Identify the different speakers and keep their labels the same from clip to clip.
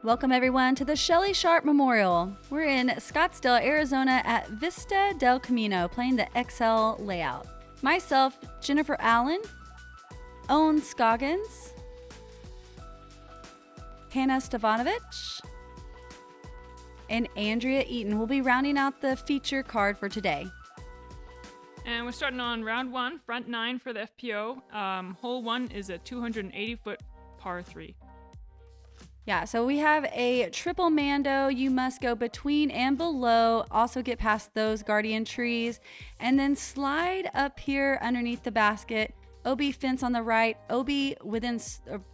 Speaker 1: Welcome everyone to the Shelly Sharpe Memorial. We're in Scottsdale, Arizona at Vista del Camino playing the XL layout. Myself, Jennifer Allen, Ohn Scoggins, Hannah Stefanovich, and Andrea Eaton will be rounding out the feature card for today.
Speaker 2: And we're starting on round 1, front 9 for the FPO. Hole 1 is a 280-foot par 3.
Speaker 1: Yeah, so we have a triple mando. You must go between and below, also get past those guardian trees, and then slide up here underneath the basket. OB fence on the right, OB within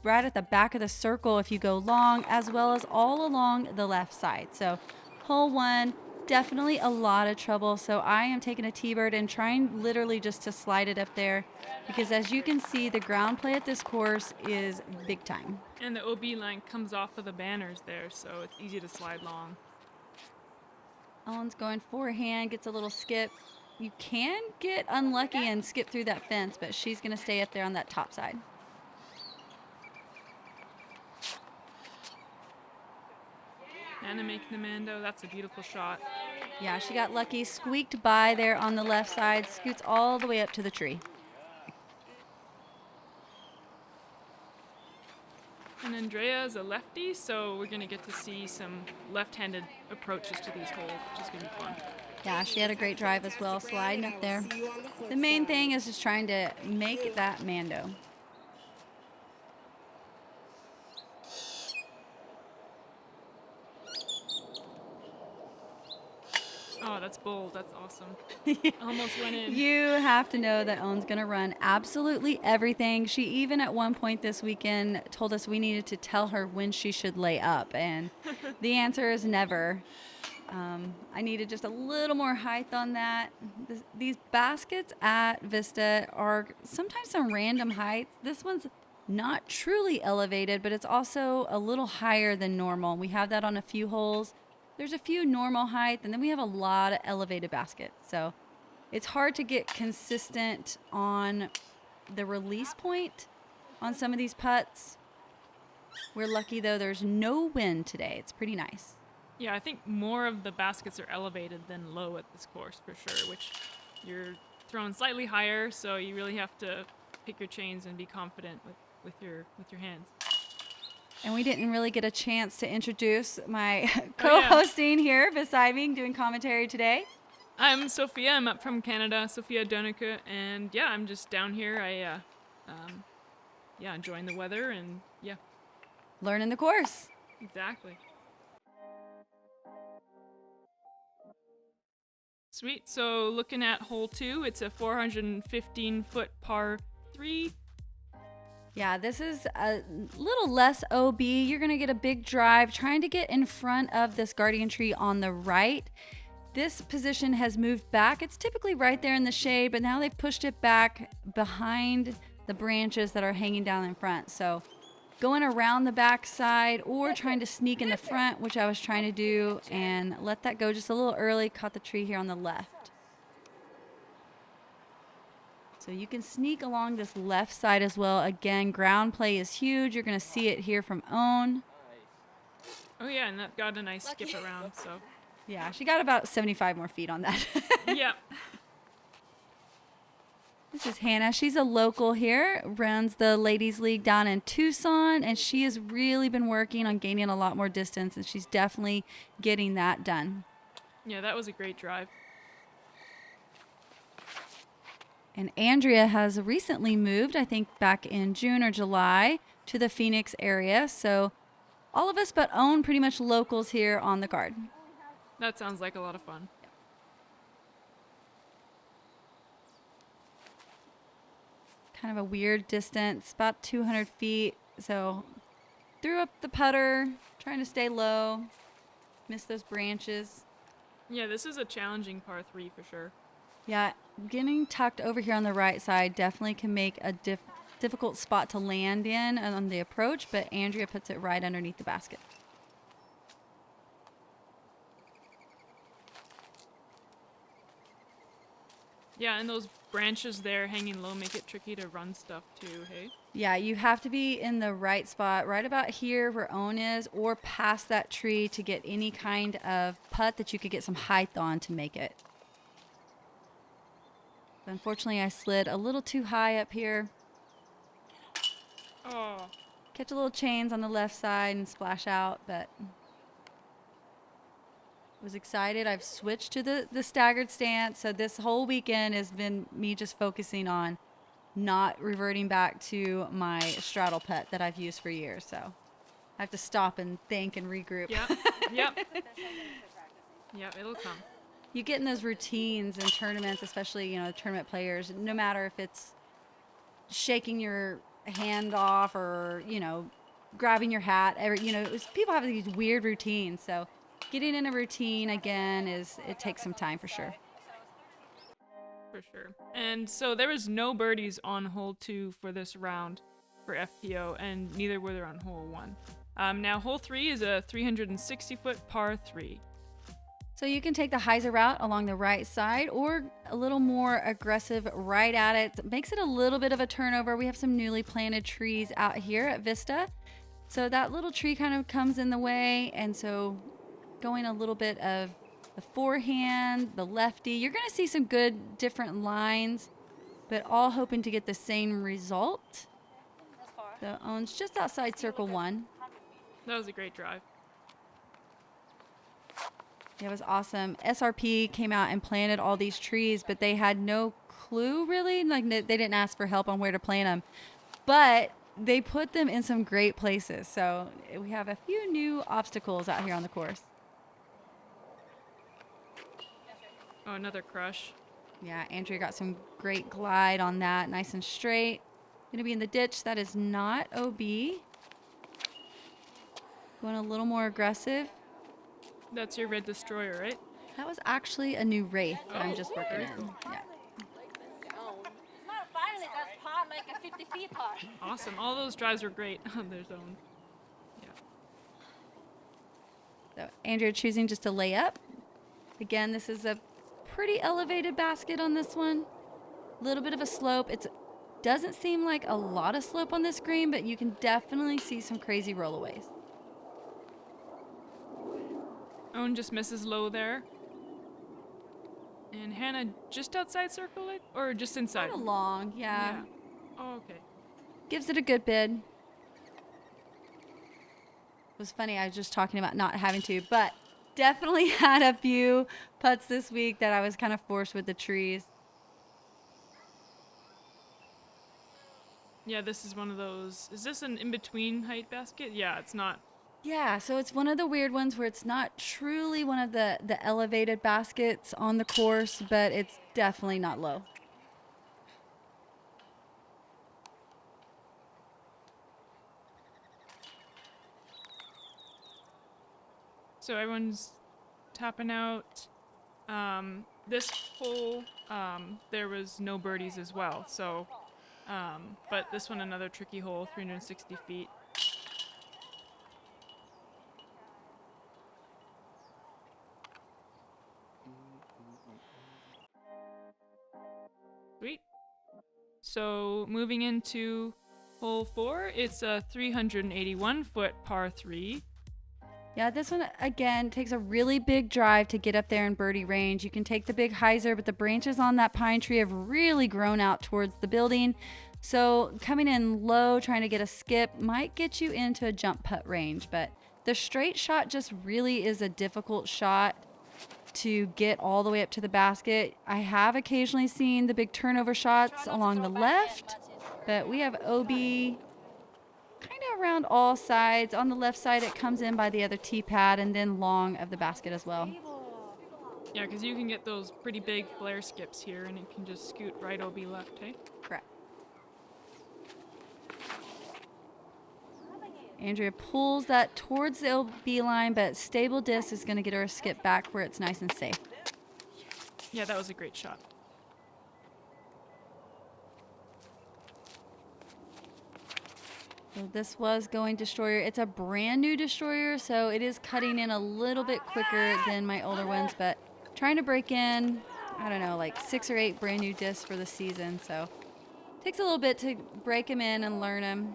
Speaker 1: right at the back of the circle if you go long, as well as all along the left side. So hole 1, definitely a lot of trouble. So I am taking a T-bird and trying literally just to slide it up there because as you can see, the ground play at this course is big time.
Speaker 2: And the OB line comes off of the banners there, so it's easy to slide long.
Speaker 1: Owen's going forehand, gets a little skip. You can get unlucky and skip through that fence, but she's going to stay up there on that top side.
Speaker 2: Anna making the mando. That's a beautiful shot.
Speaker 1: Yeah, she got lucky, squeaked by there on the left side, scoots all the way up to the tree.
Speaker 2: And Andrea is a lefty, so we're going to get to see some left-handed approaches to these holes, which is going to be fun.
Speaker 1: Yeah, she had a great drive as well, sliding up there. The main thing is just trying to make that mando.
Speaker 2: Oh, that's bold. That's awesome.
Speaker 1: Yeah.
Speaker 2: Almost went in.
Speaker 1: You have to know that Owen's going to run absolutely everything. She even at one point this weekend told us we needed to tell her when she should lay up, and the answer is never. I needed just a little more height on that. These baskets at Vista are sometimes some random heights. This one's not truly elevated, but it's also a little higher than normal. We have that on a few holes. There's a few normal height, and then we have a lot of elevated baskets. So it's hard to get consistent on the release point on some of these putts. We're lucky, though, there's no wind today. It's pretty nice.
Speaker 2: Yeah, I think more of the baskets are elevated than low at this course for sure, which you're throwing slightly higher, so you really have to pick your chains and be confident with your hands.
Speaker 1: And we didn't really get a chance to introduce my co-hosting here beside me doing commentary today.
Speaker 2: I'm Sofia. I'm up from Canada, Sofia Donnecke, and yeah, I'm just down here. Enjoying the weather and yeah.
Speaker 1: Learning the course.
Speaker 2: Exactly. Sweet. So looking at hole 2, it's a 415-foot par 3.
Speaker 1: Yeah, this is a little less OB. You're going to get a big drive trying to get in front of this guardian tree on the right. This position has moved back. It's typically right there in the shade, but now they've pushed it back behind the branches that are hanging down in front. So going around the back side or trying to sneak in the front, which I was trying to do, and let that go just a little early, caught the tree here on the left. So you can sneak along this left side as well. Again, ground play is huge. You're going to see it here from Ohn.
Speaker 2: Oh, yeah, and that got a nice skip around, so.
Speaker 1: Yeah, she got about 75 more feet on that.
Speaker 2: Yep.
Speaker 1: This is Hannah. She's a local here, runs the Ladies League down in Tucson, and she has really been working on gaining a lot more distance, and she's definitely getting that done.
Speaker 2: Yeah, that was a great drive.
Speaker 1: And Andrea has recently moved, I think back in June or July, to the Phoenix area. So all of us but Ohn pretty much locals here on the card.
Speaker 2: That sounds like a lot of fun.
Speaker 1: Kind of a weird distance, about 200 feet. So threw up the putter, trying to stay low, missed those branches.
Speaker 2: Yeah, this is a challenging par 3 for sure.
Speaker 1: Yeah, getting tucked over here on the right side definitely can make a difficult spot to land in on the approach, but Andrea puts it right underneath the basket.
Speaker 2: Yeah, and those branches there hanging low make it tricky to run stuff too, hey?
Speaker 1: Yeah, you have to be in the right spot, right about here where Ohn is, or past that tree to get any kind of putt that you could get some height on to make it. Unfortunately, I slid a little too high up here.
Speaker 2: Oh.
Speaker 1: Catch a little chains on the left side and splash out, but was excited. I've switched to the staggered stance, so this whole weekend has been me just focusing on not reverting back to my straddle putt that I've used for years. So I have to stop and think and regroup.
Speaker 2: Yep. Yep. Yep, it'll come.
Speaker 1: You get in those routines in tournaments, especially, you know, tournament players, no matter if it's shaking your hand off or, you know, grabbing your hat, people have these weird routines. So getting in a routine again it takes some time for sure.
Speaker 2: For sure. And so there was no birdies on hole 2 for this round for FPO, and neither were there on hole 1. Now hole 3 is a 360-foot par 3.
Speaker 1: So you can take the hyzer route along the right side or a little more aggressive right at it. Makes it a little bit of a turnover. We have some newly planted trees out here at Vista. So that little tree kind of comes in the way. And so going a little bit of the forehand, the lefty, you're going to see some good different lines, but all hoping to get the same result. So Ohn's just outside circle 1.
Speaker 2: That was a great drive.
Speaker 1: It was awesome. SRP came out and planted all these trees, but they had no clue really. Like they didn't ask for help on where to plant them, but they put them in some great places. So we have a few new obstacles out here on the course.
Speaker 2: Oh, another crush.
Speaker 1: Yeah, Andrea got some great glide on that. Nice and straight. Gonna be in the ditch. That is not OB. Going a little more aggressive.
Speaker 2: That's your red destroyer, right?
Speaker 1: That was actually a new Wraith that I'm just working
Speaker 2: very
Speaker 1: in.
Speaker 2: cool.
Speaker 1: Yeah.
Speaker 2: Awesome. All those drives were great on their zone. Yeah.
Speaker 1: So Andrea choosing just to lay up. Again, this is a pretty elevated basket on this one. A little bit of a slope. It doesn't seem like a lot of slope on this green, but you can definitely see some crazy rollaways.
Speaker 2: Ohn just misses low there. And Hannah just outside circle it? Or just inside?
Speaker 1: Kind of long, yeah.
Speaker 2: Oh, okay.
Speaker 1: Gives it a good bid. It was funny, I was just talking about not having to, but definitely had a few putts this week that I was kind of forced with the trees.
Speaker 2: Yeah, this is one of those. Is this an in-between height basket? Yeah, it's not.
Speaker 1: Yeah, so it's one of the weird ones where it's not truly one of the elevated baskets on the course, but it's definitely not low.
Speaker 2: So everyone's tapping out. This hole, there was no birdies as well. So, but this one another tricky hole, 360 feet. Sweet. So moving into hole 4, it's a 381-foot par 3.
Speaker 1: Yeah, this one, again, takes a really big drive to get up there in birdie range. You can take the big hyzer, but the branches on that pine tree have really grown out towards the building. So coming in low, trying to get a skip, might get you into a jump putt range. But the straight shot just really is a difficult shot to get all the way up to the basket. I have occasionally seen the big turnover shots along the left, but we have OB kind of around all sides. On the left side, it comes in by the other tee pad and then long of the basket as well.
Speaker 2: Yeah, because you can get those pretty big flare skips here, and it can just scoot right OB left, hey?
Speaker 1: Correct. Andrea pulls that towards the OB line, but stable disc is going to get her a skip back where it's nice and safe.
Speaker 2: Yeah, that was a great shot.
Speaker 1: So this was going destroyer. It's a brand new destroyer, so it is cutting in a little bit quicker than my older ones, but trying to break in. I don't know, like 6 or 8 brand new discs for the season. So takes a little bit to break them in and learn them.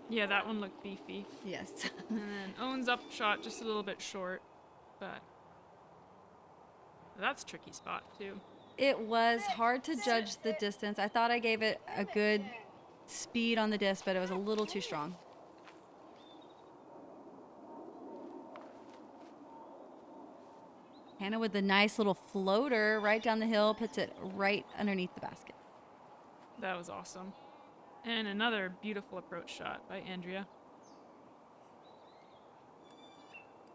Speaker 2: Yeah, that one looked beefy.
Speaker 1: Yes.
Speaker 2: And then Own's up shot just a little bit short, but that's a tricky spot too.
Speaker 1: It was hard to judge the distance. I thought I gave it a good speed on the disc, but it was a little too strong. Hannah with the nice little floater right down the hill, puts it right underneath the basket.
Speaker 2: That was awesome. And another beautiful approach shot by Andrea.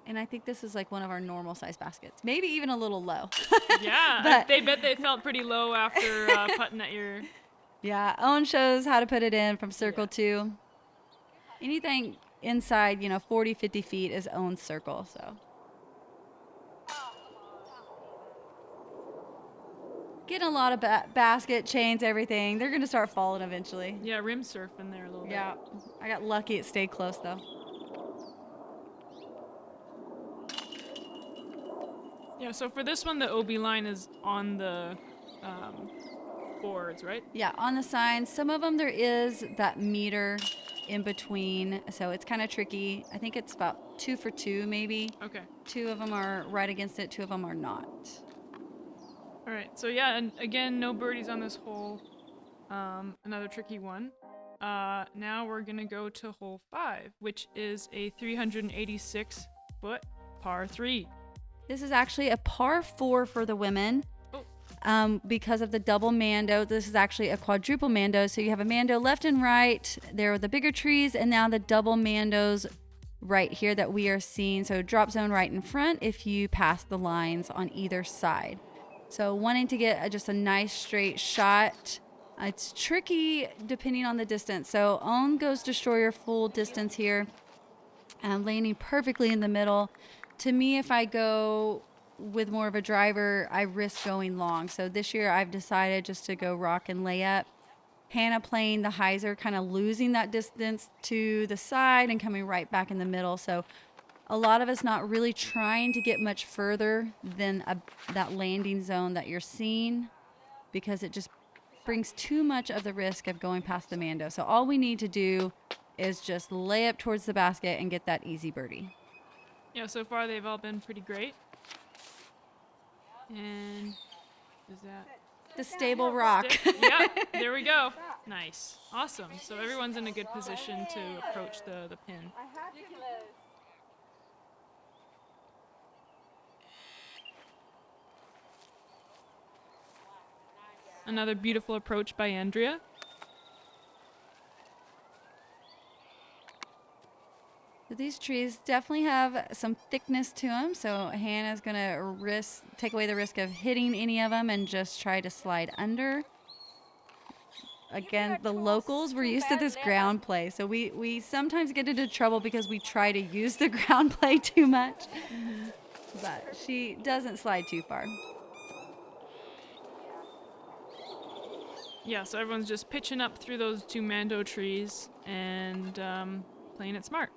Speaker 1: And I think this is like one of our normal size baskets, maybe even a little low.
Speaker 2: Yeah,
Speaker 1: But-
Speaker 2: they bet they felt pretty low after putting at your...
Speaker 1: Yeah, Ohn shows how to put it in from circle 2. Anything inside, 40, 50 feet is Ohn's circle, so. Getting a lot of basket, chains, everything. They're going to start falling eventually.
Speaker 2: Yeah, rim surfing there a little
Speaker 1: Yeah, I got lucky it stayed close though.
Speaker 2: bit. Yeah, so for this one, the OB line is on the boards, right?
Speaker 1: Yeah, on the signs, some of them there is that meter in between, so it's kind of tricky. I think it's about 2 for 2 maybe.
Speaker 2: Okay.
Speaker 1: 2 of them are right against it, 2 of them are not.
Speaker 2: All right, so yeah, and again, no birdies on this hole. Another tricky one. Now we're gonna go to hole 5, which is a 386-foot par 3.
Speaker 1: This is actually a par 4 for the women. Because of the double mando. This is actually a quadruple mando. So you have a mando left and right. There are the bigger trees, and now the double mandos right here that we are seeing. So drop zone right in front if you pass the lines on either side. So wanting to get just a nice straight shot. It's tricky depending on the distance. So Ohn goes destroyer full distance here. Landing perfectly in the middle. To me, if I go with more of a driver, I risk going long. So this year I've decided just to go rock and lay up. Hannah playing the hyzer, kind of losing that distance to the side and coming right back in the middle. So a lot of us not really trying to get much further than that landing zone that you're seeing, because it just brings too much of the risk of going past the mando. So all we need to do is just lay up towards the basket and get that easy birdie.
Speaker 2: Yeah, so far they've all been pretty great. And is that...
Speaker 1: The stable rock.
Speaker 2: Yeah, there we go. Nice. Awesome. So everyone's in a good position to approach the pin. Another beautiful approach by Andrea.
Speaker 1: So these trees definitely have some thickness to them. So Hannah's going to take away the risk of hitting any of them and just try to slide under. Again, the locals, we're used to this ground play. So we sometimes get into trouble because we try to use the ground play too much. But she doesn't slide too far.
Speaker 2: Yeah, so everyone's just pitching up through those 2 mando trees and playing it smart.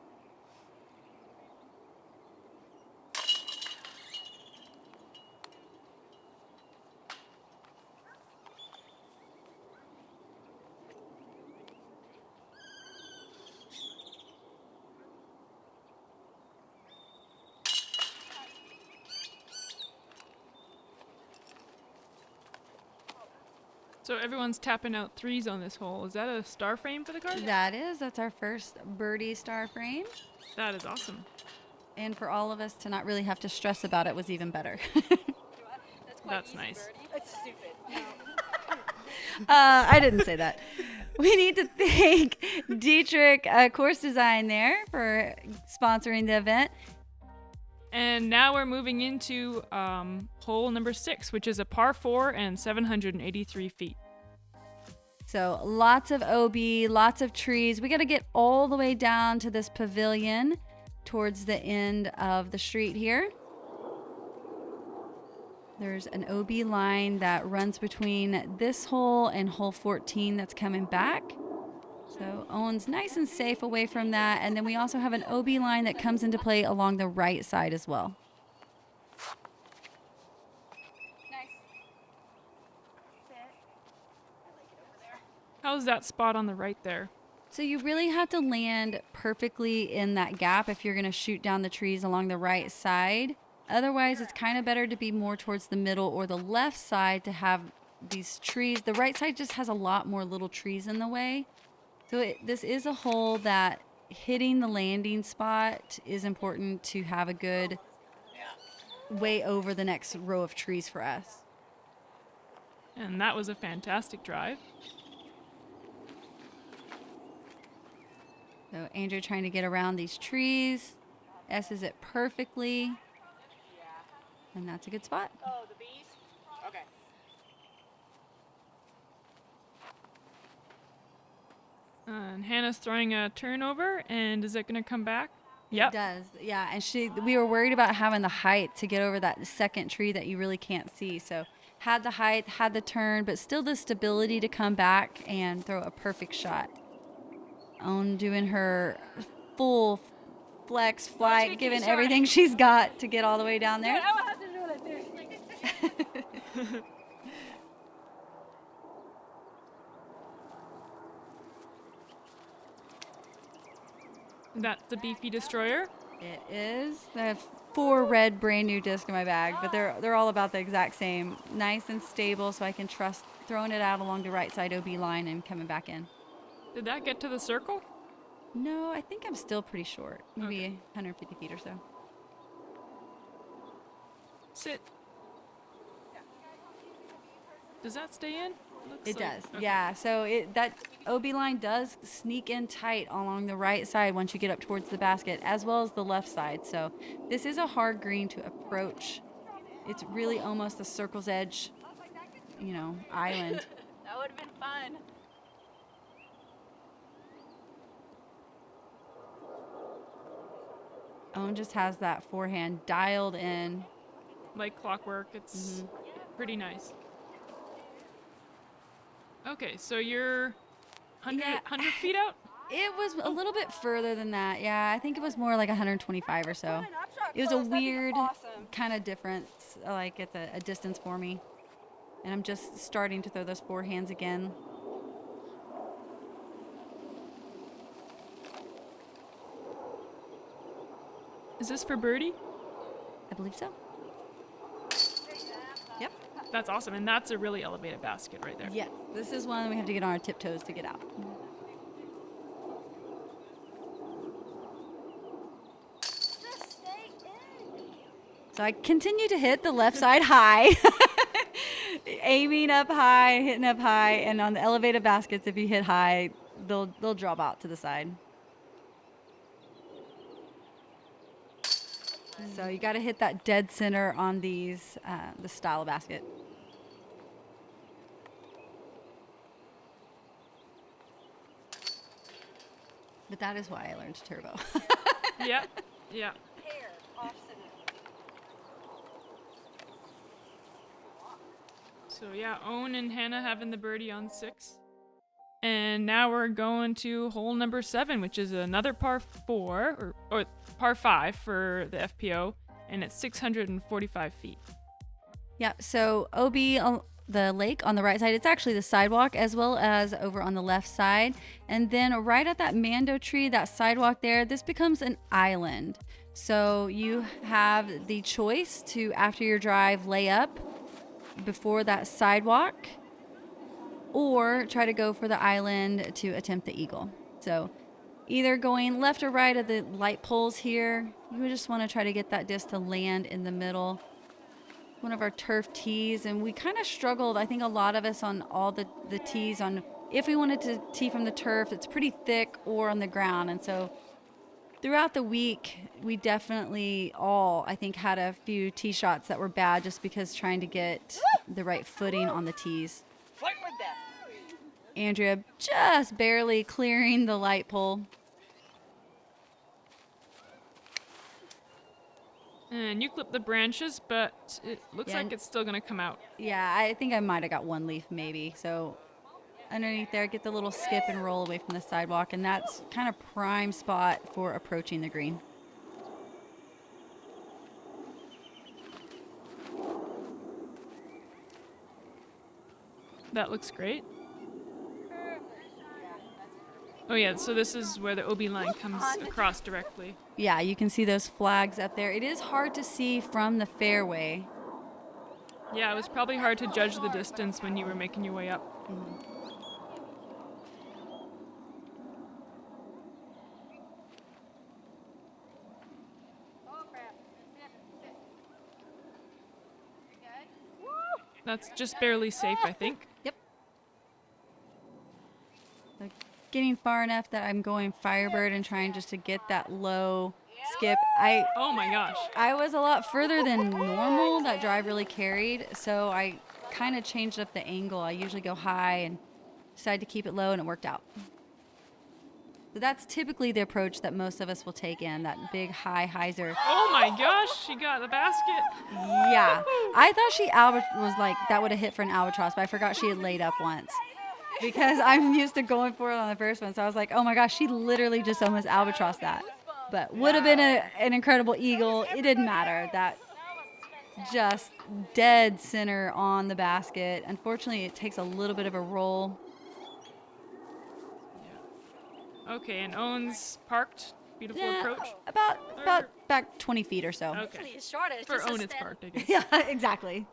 Speaker 2: So everyone's tapping out 3s on this hole. Is that a star frame for the card?
Speaker 1: That's our first birdie star frame.
Speaker 2: That is awesome.
Speaker 1: And for all of us to not really have to stress about it was even better.
Speaker 2: That's nice.
Speaker 3: It's stupid.
Speaker 1: I didn't say that. We need to thank Dietrich Course Design there for sponsoring the event.
Speaker 2: And now we're moving into hole number 6, which is a par 4 and 783 feet.
Speaker 1: So lots of OB, lots of trees. We got to get all the way down to this pavilion towards the end of the street here. There's an OB line that runs between this hole and hole 14 that's coming back. So Owen's nice and safe away from that. And then we also have an OB line that comes into play along the right side as well.
Speaker 3: Nice.
Speaker 2: how's that spot on the right there?
Speaker 1: So you really have to land perfectly in that gap if you're going to shoot down the trees along the right side. Otherwise, it's kind of better to be more towards the middle or the left side to have these trees. The right side just has a lot more little trees in the way. So this is a hole that hitting the landing spot is important to have a good way over the next row of trees for us.
Speaker 2: And that was a fantastic drive.
Speaker 1: So Andrew trying to get around these trees. S's it perfectly. And that's a good spot.
Speaker 3: Oh, the bees? Okay.
Speaker 2: And Hannah's throwing a turnover, and is it going to come back?
Speaker 1: It
Speaker 2: Yep.
Speaker 1: does. Yeah, and we were worried about having the height to get over that second tree that you really can't see. So had the height, had the turn, but still the stability to come back and throw a perfect shot. Ohn doing her full flex flight,
Speaker 2: taking
Speaker 1: giving
Speaker 2: a shot.
Speaker 1: everything she's got to get all the way down there.
Speaker 3: I will have to do it too.
Speaker 2: That's the beefy destroyer.
Speaker 1: It is. I have 4 red brand new discs in my bag, but they're all about the exact same. Nice and stable, so I can trust throwing it out along the right side OB line and coming back in.
Speaker 2: Did that get to the circle?
Speaker 1: No, I think I'm still pretty short. Maybe
Speaker 2: Okay.
Speaker 1: 150 feet or so.
Speaker 2: Sit. Does that stay in? Looks
Speaker 1: It
Speaker 2: like-
Speaker 1: does.
Speaker 2: okay.
Speaker 1: Yeah. So that OB line does sneak in tight along the right side once you get up towards the basket, as well as the left side. So this is a hard green to approach. It's really almost a circle's edge, island.
Speaker 3: That would have been fun.
Speaker 1: Ohn just has that forehand dialed in.
Speaker 2: Like clockwork. It's pretty nice. Okay, so you're 100,
Speaker 1: Yeah.
Speaker 2: 100 feet out?
Speaker 1: It was a little bit further than that. Yeah, I think it was more like 125 or so. It was a weird kind of difference. Like it's a distance for me. And I'm just starting to throw those forehands again.
Speaker 2: Is this for birdie?
Speaker 1: I believe so. Yep.
Speaker 2: That's awesome, and that's a really elevated basket right there.
Speaker 1: Yes. This is one we have to get on our tiptoes to get out. So I continue to hit the left side high. Aiming up high, hitting up high, and on the elevated baskets, if you hit high, they'll drop out to the side. So you got to hit that dead center on these, the style of basket. But that is why I learned turbo.
Speaker 2: Yeah, yeah.
Speaker 3: Hair, off center.
Speaker 2: So yeah, Ohn and Hannah having the birdie on 6. And now we're going to hole number 7, which is another par 4, or par 5 for the FPO, and it's 645 feet.
Speaker 1: Yeah, so OB on the lake on the right side, it's actually the sidewalk as well as over on the left side. And then right at that mando tree, that sidewalk there, this becomes an island. So you have the choice to, after your drive, lay up before that sidewalk or try to go for the island to attempt the eagle. So either going left or right of the light poles here, you would just want to try to get that disc to land in the middle. One of our turf tees, and we kind of struggled, I think a lot of us, on all the tees on if we wanted to tee from the turf, it's pretty thick, or on the ground. And so throughout the week, we definitely all, I think, had a few tee shots that were bad just because trying to get the right footing on the tees.
Speaker 3: Flirt with that.
Speaker 1: Andrea just barely clearing the light pole.
Speaker 2: And you clip the branches, but it looks
Speaker 1: Yeah.
Speaker 2: like it's still going to come out.
Speaker 1: Yeah, I think I might have got one leaf maybe. So underneath there, get the little skip and roll away from the sidewalk, and that's kind of prime spot for approaching the green.
Speaker 2: That looks great. Oh yeah, so this is where the OB line comes across directly.
Speaker 1: Yeah, you can see those flags up there. It is hard to see from the fairway.
Speaker 2: Yeah, it was probably hard to judge the distance when you were making your way up.
Speaker 3: Oh crap. Sit. You good?
Speaker 2: That's just barely safe, I think.
Speaker 1: Yep. Like, getting far enough that I'm going Firebird and trying just to get that low skip.
Speaker 2: Oh my gosh.
Speaker 1: I was a lot further than normal. That drive really carried, so I kind of changed up the angle. I usually go high and decided to keep it low, and it worked out. So that's typically the approach that most of us will take in, that big high hyzer.
Speaker 2: Oh my gosh, she got the basket.
Speaker 1: Yeah. I thought she was like, that would have hit for an albatross, but I forgot she had laid up once. Because I'm used to going for it on the first one. So I was like, oh my gosh, she literally just almost albatrossed that. But would have been an incredible eagle. It didn't matter. That just dead center on the basket. Unfortunately, it takes a little bit of a roll.
Speaker 2: Okay, and Ohn's parked. Beautiful approach.
Speaker 1: About back 20 feet or so.
Speaker 2: Okay.
Speaker 3: Pretty short. It's
Speaker 2: For
Speaker 3: just a
Speaker 2: Ohn, it's
Speaker 3: stand-
Speaker 2: parked, I guess.
Speaker 1: Yeah, exactly.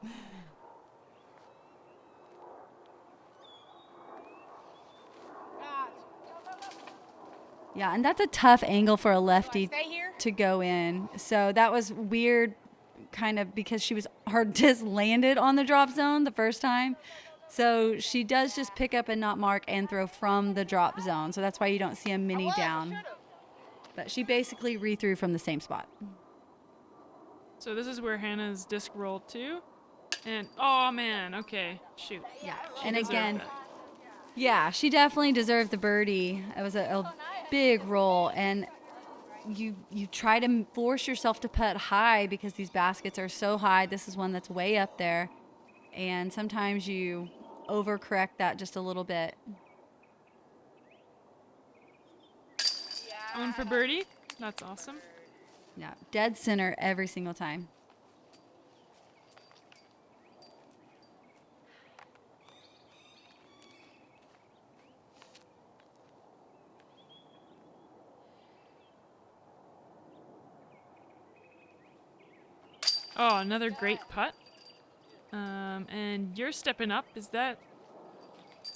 Speaker 1: Yeah, and that's a tough angle for a lefty
Speaker 3: Stay here.
Speaker 1: to go in. So that was weird, kind of, because her disc landed on the drop zone the first time. So she does just pick up and not mark and throw from the drop zone. So that's why you don't see a mini down. But she basically re-threw from the same spot.
Speaker 2: So this is where Hannah's disc rolled to. And, oh man, okay, shoot.
Speaker 1: Yeah,
Speaker 2: She
Speaker 1: and
Speaker 2: deserved
Speaker 1: again,
Speaker 2: that.
Speaker 1: yeah, she definitely deserved the birdie. It was a big roll, and you try to force yourself to putt high because these baskets are so high. This is one that's way up there, and sometimes you overcorrect that just a little bit.
Speaker 2: Ohn for birdie. That's awesome.
Speaker 1: Yeah, dead center every single time.
Speaker 2: Oh, another great putt. And you're stepping up. Is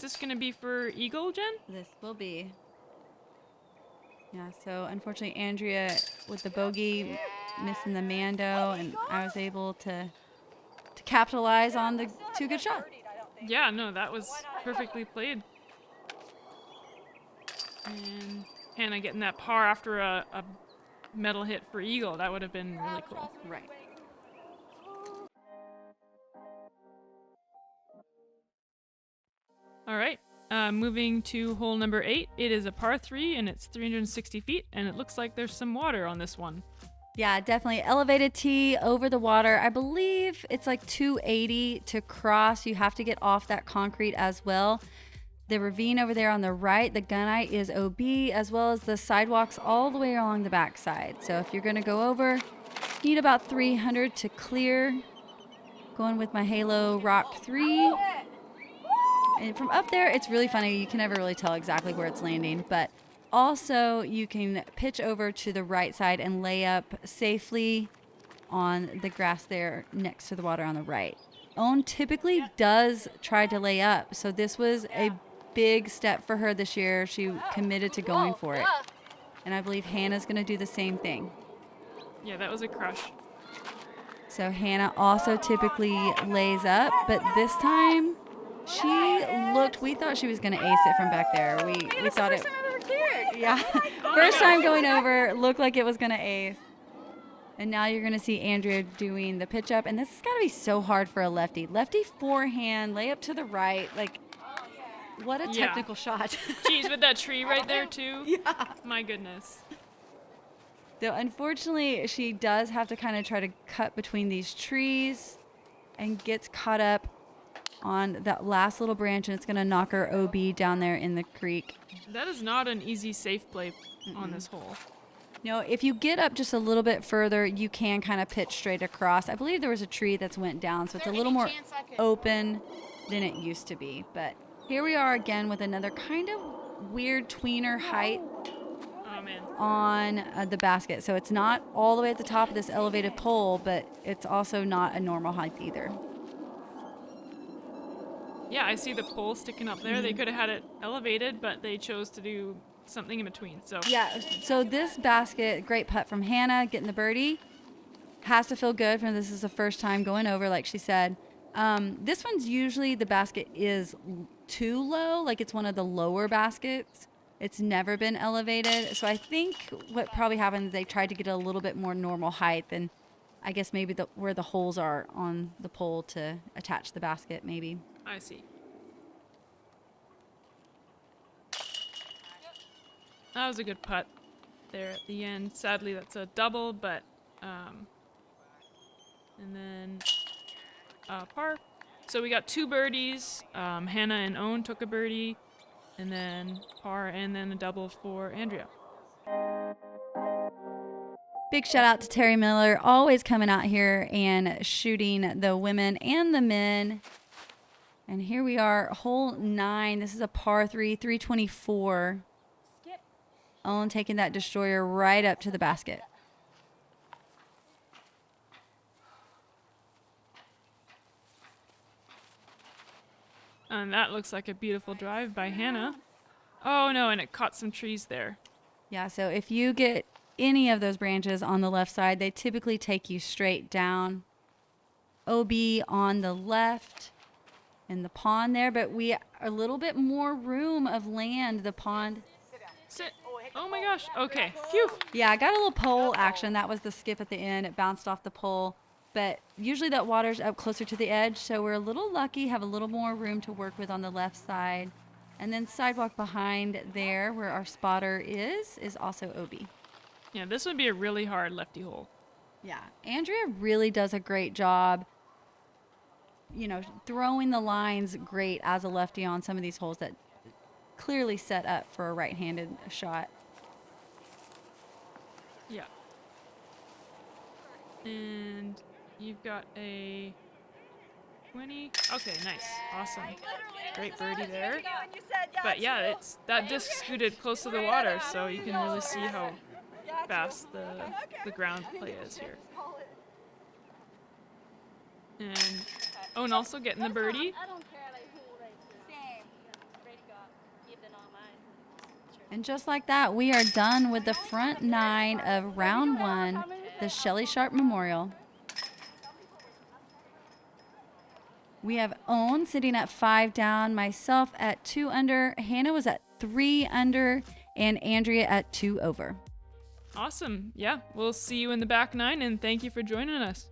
Speaker 2: this gonna be for eagle, Jen?
Speaker 1: This will be. Yeah, so unfortunately Andrea with the bogey missing the mando, and I was able to capitalize on the two good shots.
Speaker 2: Yeah, no, that was perfectly played. And Hannah getting that par after a medal hit for eagle. That would have been really cool.
Speaker 1: Right.
Speaker 2: All right, moving to hole number 8. It is a par 3 and it's 360 feet, and it looks like there's some water on this one.
Speaker 1: Yeah, definitely elevated tee over the water. I believe it's like 280 to cross. You have to get off that concrete as well. The ravine over there on the right, the gunite is OB, as well as the sidewalks all the way along the backside. So if you're going to go over, you need about 300 to clear. Going with my Halo Rock 3. And from up there, it's really funny. You can never really tell exactly where it's landing, but also you can pitch over to the right side and lay up safely on the grass there next to the water on the right. Ohn typically does try to lay up, so this was a big step for her this year. She committed to going for it. And I believe Hannah's going to do the same thing.
Speaker 2: Yeah, that was a crush.
Speaker 1: So Hannah also typically lays up, but this time we thought she was going to ace it from back there. We thought it. Yeah. First time going over, looked like it was going to ace. And now you're going to see Andrea doing the pitch up. And this has got to be so hard for a lefty. Lefty forehand, lay up to the right. Like, what a technical shot.
Speaker 2: Jeez, with that tree right there, too.
Speaker 1: Yeah.
Speaker 2: My goodness.
Speaker 1: Though, unfortunately, she does have to kind of try to cut between these trees and gets caught up on that last little branch, and it's going to knock her OB down there in the creek.
Speaker 2: That is not an easy safe play on this hole.
Speaker 1: No, if you get up just a little bit further, you can kind of pitch straight across. I believe there was a tree that's went down, so it's a little more open than it used to be. But here we are again with another kind of weird tweener height
Speaker 2: Oh man.
Speaker 1: on the basket. So it's not all the way at the top of this elevated pole, but it's also not a normal height either.
Speaker 2: Yeah, I see the pole sticking up there. They could have had it elevated, but they chose to do something in between. So
Speaker 1: Yeah, so this basket, great putt from Hannah, getting the birdie. Has to feel good for this is the first time going over, like she said. This one's usually the basket is too low, like it's one of the lower baskets. It's never been elevated. So I think what probably happened is they tried to get a little bit more normal height than I guess maybe where the holes are on the pole to attach the basket, maybe.
Speaker 2: I see. That was a good putt there at the end. Sadly, that's a double, but and then par. So we got 2 birdies. Hannah and Ohn took a birdie, and then par, and then a double for Andrea.
Speaker 1: Big shout out to Terry Miller, always coming out here and shooting the women and the men. And here we are, hole 9. This is a par 3, 324.
Speaker 3: Skip.
Speaker 1: Ohn taking that destroyer right up to the basket.
Speaker 2: And that looks like a beautiful drive by Hannah. Oh no, and it caught some trees there.
Speaker 1: Yeah, so if you get any of those branches on the left side, they typically take you straight down. OB on the left in the pond there, but we are a little bit more room of land, the pond.
Speaker 2: Sit. Oh my gosh. Okay. Phew.
Speaker 1: Yeah, I got a little pole action. That was the skip at the end. It bounced off the pole. But usually that water's up closer to the edge, so we're a little lucky, have a little more room to work with on the left side. And then sidewalk behind there where our spotter is also OB.
Speaker 2: Yeah, this would be a really hard lefty hole.
Speaker 1: Yeah, Andrea really does a great job, throwing the lines great as a lefty on some of these holes that clearly set up for a right-handed shot.
Speaker 2: Yeah. And you've got a 20. Okay, nice. Awesome. Great birdie there. But yeah, that disc scooted close to the water, so you can really see how fast the ground play is here. And Ohn also getting the birdie.
Speaker 3: I don't care like who races. Same. Ready to go. Even on mine.
Speaker 1: And just like that, we are done with the front 9 of round 1, the Shelly Sharpe Memorial. We have Ohn sitting at 5 down, myself at 2 under, Hannah was at 3 under, and Andrea at 2 over.
Speaker 2: Awesome. Yeah, we'll see you in the back 9, and thank you for joining us.